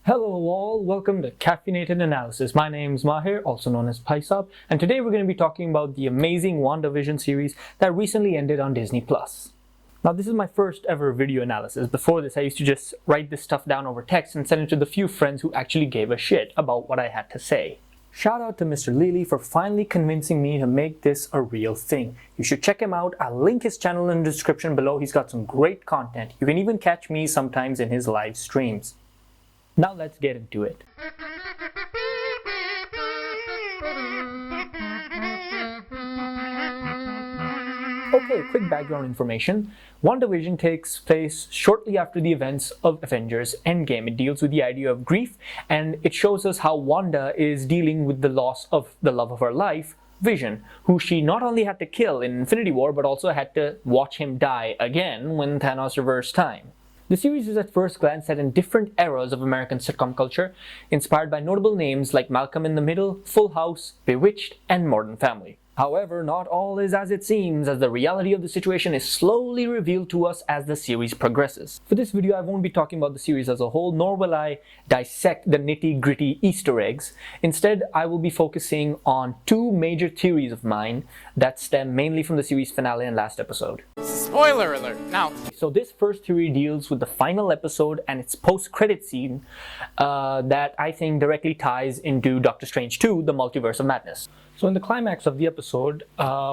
Hello all, welcome to Caffeinated Analysis. My name's Mahir, also known as Paisab, and today we're going to be talking about the amazing WandaVision series that recently ended on Disney+. Now this is my first ever video analysis. Before this I used to just write this stuff down over text and send it to the few friends who actually gave a shit about what I had to say. Shout out to Mr. Lily for finally convincing me to make this a real thing. You should check him out. I'll link his channel in the description below. He's got some great content. You can even catch me sometimes in his live streams. Now let's get into it. Okay, quick background information. WandaVision takes place shortly after the events of Avengers Endgame. It deals with the idea of grief, and it shows us how Wanda is dealing with the loss of the love of her life, Vision, who she not only had to kill in Infinity War, but also had to watch him die again when Thanos reversed time. The series is at first glance set in different eras of American sitcom culture, inspired by notable names like Malcolm in the Middle, Full House, Bewitched, and Modern Family. However, not all is as it seems, as the reality of the situation is slowly revealed to us as the series progresses. For this video, I won't be talking about the series as a whole, nor will I dissect the nitty-gritty Easter eggs. Instead, I will be focusing on two major theories of mine that stem mainly from the series finale and last episode. Spoiler alert! Now, so this first theory deals with the final episode and its post-credit scene that I think directly ties into Doctor Strange 2, The Multiverse of Madness. So in the climax of the episode,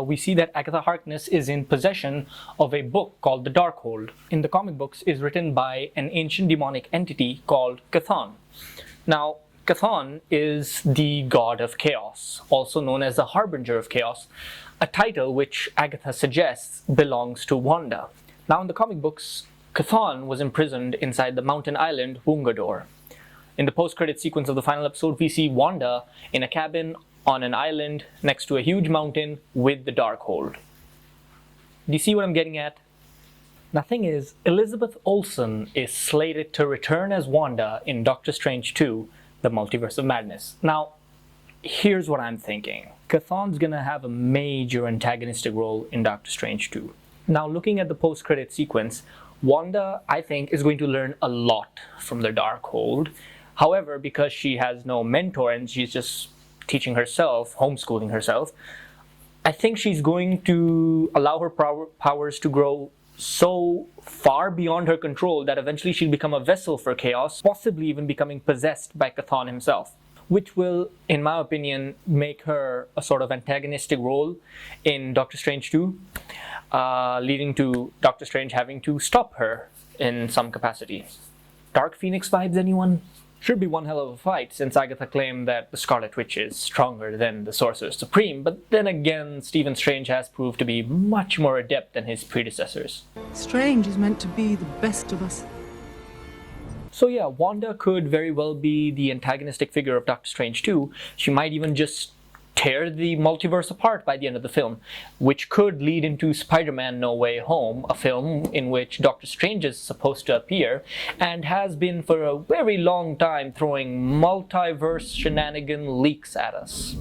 we see that Agatha Harkness is in possession of a book called The Darkhold. In the comic books, is written by an ancient demonic entity called Chthon. Now, Chthon is the god of chaos, also known as the Harbinger of Chaos, a title which Agatha suggests belongs to Wanda. Now in the comic books, Chthon was imprisoned inside the mountain island Wungador. In the post-credit sequence of the final episode, we see Wanda in a cabin on an island next to a huge mountain with the Darkhold. Do you see what I'm getting at? The thing is, Elizabeth Olsen is slated to return as Wanda in Doctor Strange 2, The Multiverse of Madness. Now, here's what I'm thinking. Chthon's gonna have a major antagonistic role in Doctor Strange 2. Now, looking at the post-credit sequence, Wanda, I think, is going to learn a lot from the Darkhold. However, because she has no mentor and she's just teaching herself, homeschooling herself, I think she's going to allow her powers to grow so far beyond her control that eventually she'll become a vessel for chaos, possibly even becoming possessed by Chthon himself, which will, in my opinion, make her a sort of antagonistic role in Doctor Strange 2, leading to Doctor Strange having to stop her in some capacity. Dark Phoenix vibes, anyone? Should be one hell of a fight, since Agatha claimed that the Scarlet Witch is stronger than the Sorcerer Supreme, but then again, Stephen Strange has proved to be much more adept than his predecessors. Strange is meant to be the best of us. So yeah, Wanda could very well be the antagonistic figure of Doctor Strange 2. She might even just tear the multiverse apart by the end of the film, which could lead into Spider-Man No Way Home, a film in which Doctor Strange is supposed to appear and has been for a very long time throwing multiverse shenanigan leaks at us.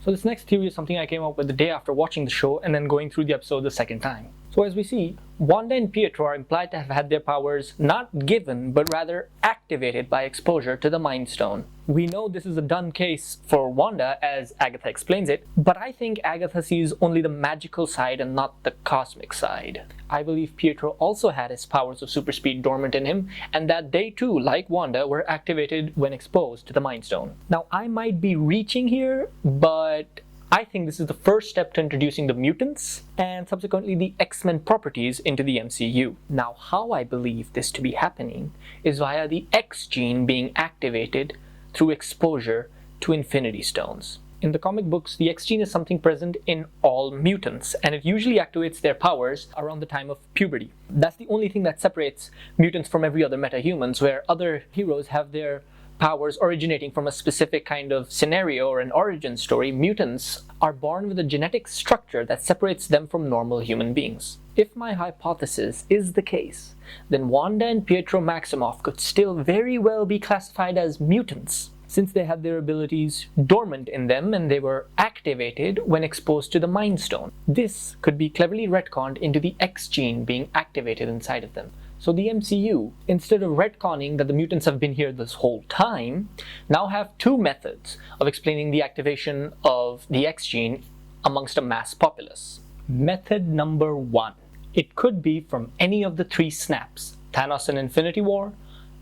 So this next theory is something I came up with the day after watching the show and then going through the episode the second time. So as we see, Wanda and Pietro are implied to have had their powers not given, but rather activated by exposure to the Mind Stone. We know this is a done case for Wanda, as Agatha explains it, but I think Agatha sees only the magical side and not the cosmic side. I believe Pietro also had his powers of super speed dormant in him, and that they too, like Wanda, were activated when exposed to the Mind Stone. Now, I might be reaching here, but I think this is the first step to introducing the mutants and subsequently the X-Men properties into the MCU. Now, how I believe this to be happening is via the X gene being activated through exposure to Infinity Stones. In the comic books, the X gene is something present in all mutants, and it usually activates their powers around the time of puberty. That's the only thing that separates mutants from every other metahumans, where other heroes have their powers originating from a specific kind of scenario or an origin story. Mutants are born with a genetic structure that separates them from normal human beings. If my hypothesis is the case, then Wanda and Pietro Maximoff could still very well be classified as mutants. since they had their abilities dormant in them and they were activated when exposed to the Mind Stone. This could be cleverly retconned into the X gene being activated inside of them. So the MCU, instead of retconning that the mutants have been here this whole time, now have two methods of explaining the activation of the X gene amongst a mass populace. Method number one. It could be from any of the three snaps, Thanos in Infinity War,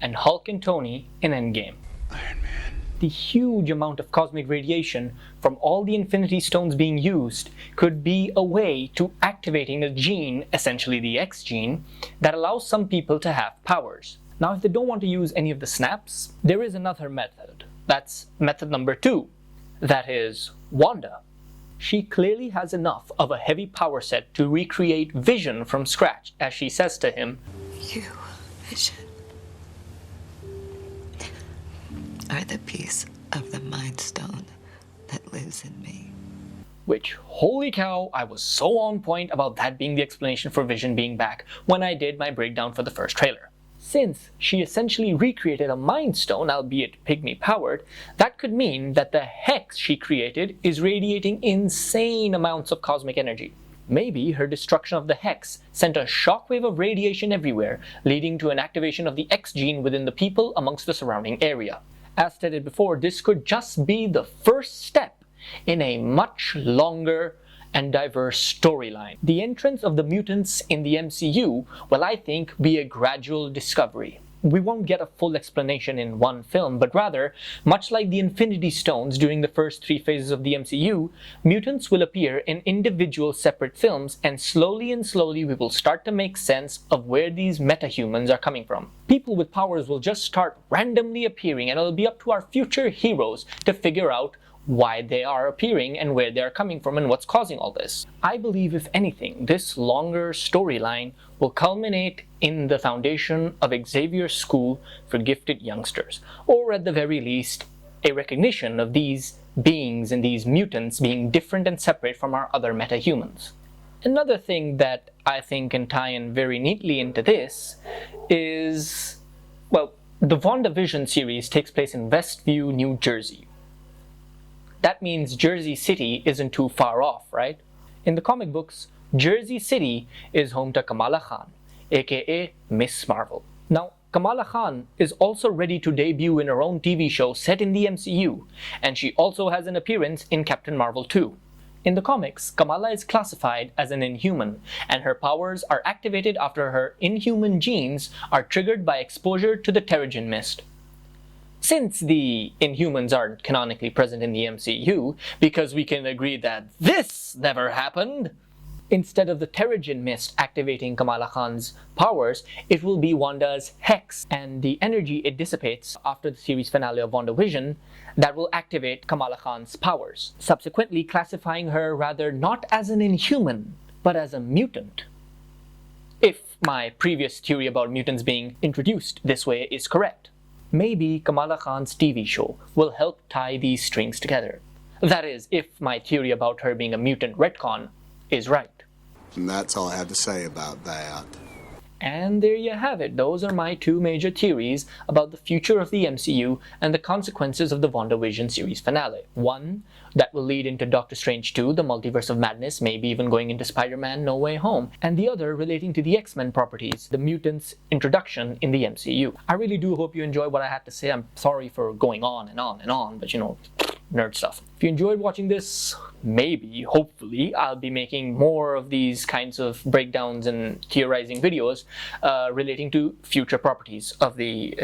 and Hulk and Tony in Endgame. Iron Man. The huge amount of cosmic radiation from all the Infinity Stones being used could be a way to activating a gene, essentially the X gene, that allows some people to have powers. Now, if they don't want to use any of the snaps, there is another method. That's method number two. That is Wanda. She clearly has enough of a heavy power set to recreate Vision from scratch, as she says to him, "You, Vision, are the piece of the Mind Stone that lives in me." Which, holy cow, I was so on point about that being the explanation for Vision being back when I did my breakdown for the first trailer. Since she essentially recreated a Mind Stone, albeit pygmy powered, that could mean that the hex she created is radiating insane amounts of cosmic energy. Maybe her destruction of the hex sent a shockwave of radiation everywhere, leading to an activation of the X gene within the people amongst the surrounding area. As stated before, this could just be the first step in a much longer and diverse storyline. The entrance of the mutants in the MCU will, I think, be a gradual discovery. We won't get a full explanation in one film, but rather, much like the Infinity Stones during the first three phases of the MCU, mutants will appear in individual separate films, and slowly we will start to make sense of where these metahumans are coming from. People with powers will just start randomly appearing, and it'll be up to our future heroes to figure out why they are appearing and where they are coming from and what's causing all this. I believe, if anything, this longer storyline will culminate in the foundation of Xavier's School for Gifted Youngsters, or at the very least, a recognition of these beings and these mutants being different and separate from our other metahumans. Another thing that I think can tie in very neatly into this is, well, the WandaVision series takes place in Westview, New Jersey. That means Jersey City isn't too far off, right? In the comic books, Jersey City is home to Kamala Khan, aka Miss Marvel. Now, Kamala Khan is also ready to debut in her own TV show set in the MCU, and she also has an appearance in Captain Marvel 2. In the comics, Kamala is classified as an Inhuman, and her powers are activated after her Inhuman genes are triggered by exposure to the Terrigen Mist. Since the Inhumans aren't canonically present in the MCU, because we can agree that this never happened, instead of the Terrigen Mist activating Kamala Khan's powers, it will be Wanda's hex and the energy it dissipates after the series finale of WandaVision that will activate Kamala Khan's powers, subsequently classifying her rather not as an Inhuman, but as a mutant. If my previous theory about mutants being introduced this way is correct. Maybe Kamala Khan's TV show will help tie these strings together. That is, if my theory about her being a mutant retcon is right. And that's all I have to say about that. And there you have it. Those are my two major theories about the future of the MCU and the consequences of the WandaVision series finale. One, that will lead into Doctor Strange 2, the Multiverse of Madness, maybe even going into Spider-Man No Way Home. And the other relating to the X-Men properties, the mutants' introduction in the MCU. I really do hope you enjoyed what I had to say. I'm sorry for going on and on and on, but you know, nerd stuff. If you enjoyed watching this, maybe, hopefully, I'll be making more of these kinds of breakdowns and theorizing videos relating to future properties of the,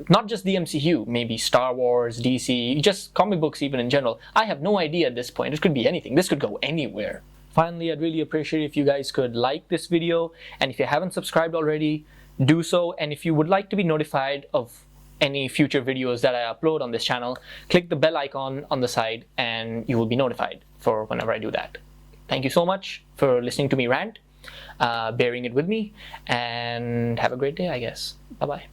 not just the MCU, maybe Star Wars, DC, just comic books even in general. I have no idea at this point. It could be anything. This could go anywhere. Finally, I'd really appreciate if you guys could like this video, and if you haven't subscribed already, do so. And if you would like to be notified of any future videos that I upload on this channel, click the bell icon on the side and you will be notified for whenever I do that. Thank you so much for listening to me rant, bearing it with me, and have a great day, I guess. Bye-bye.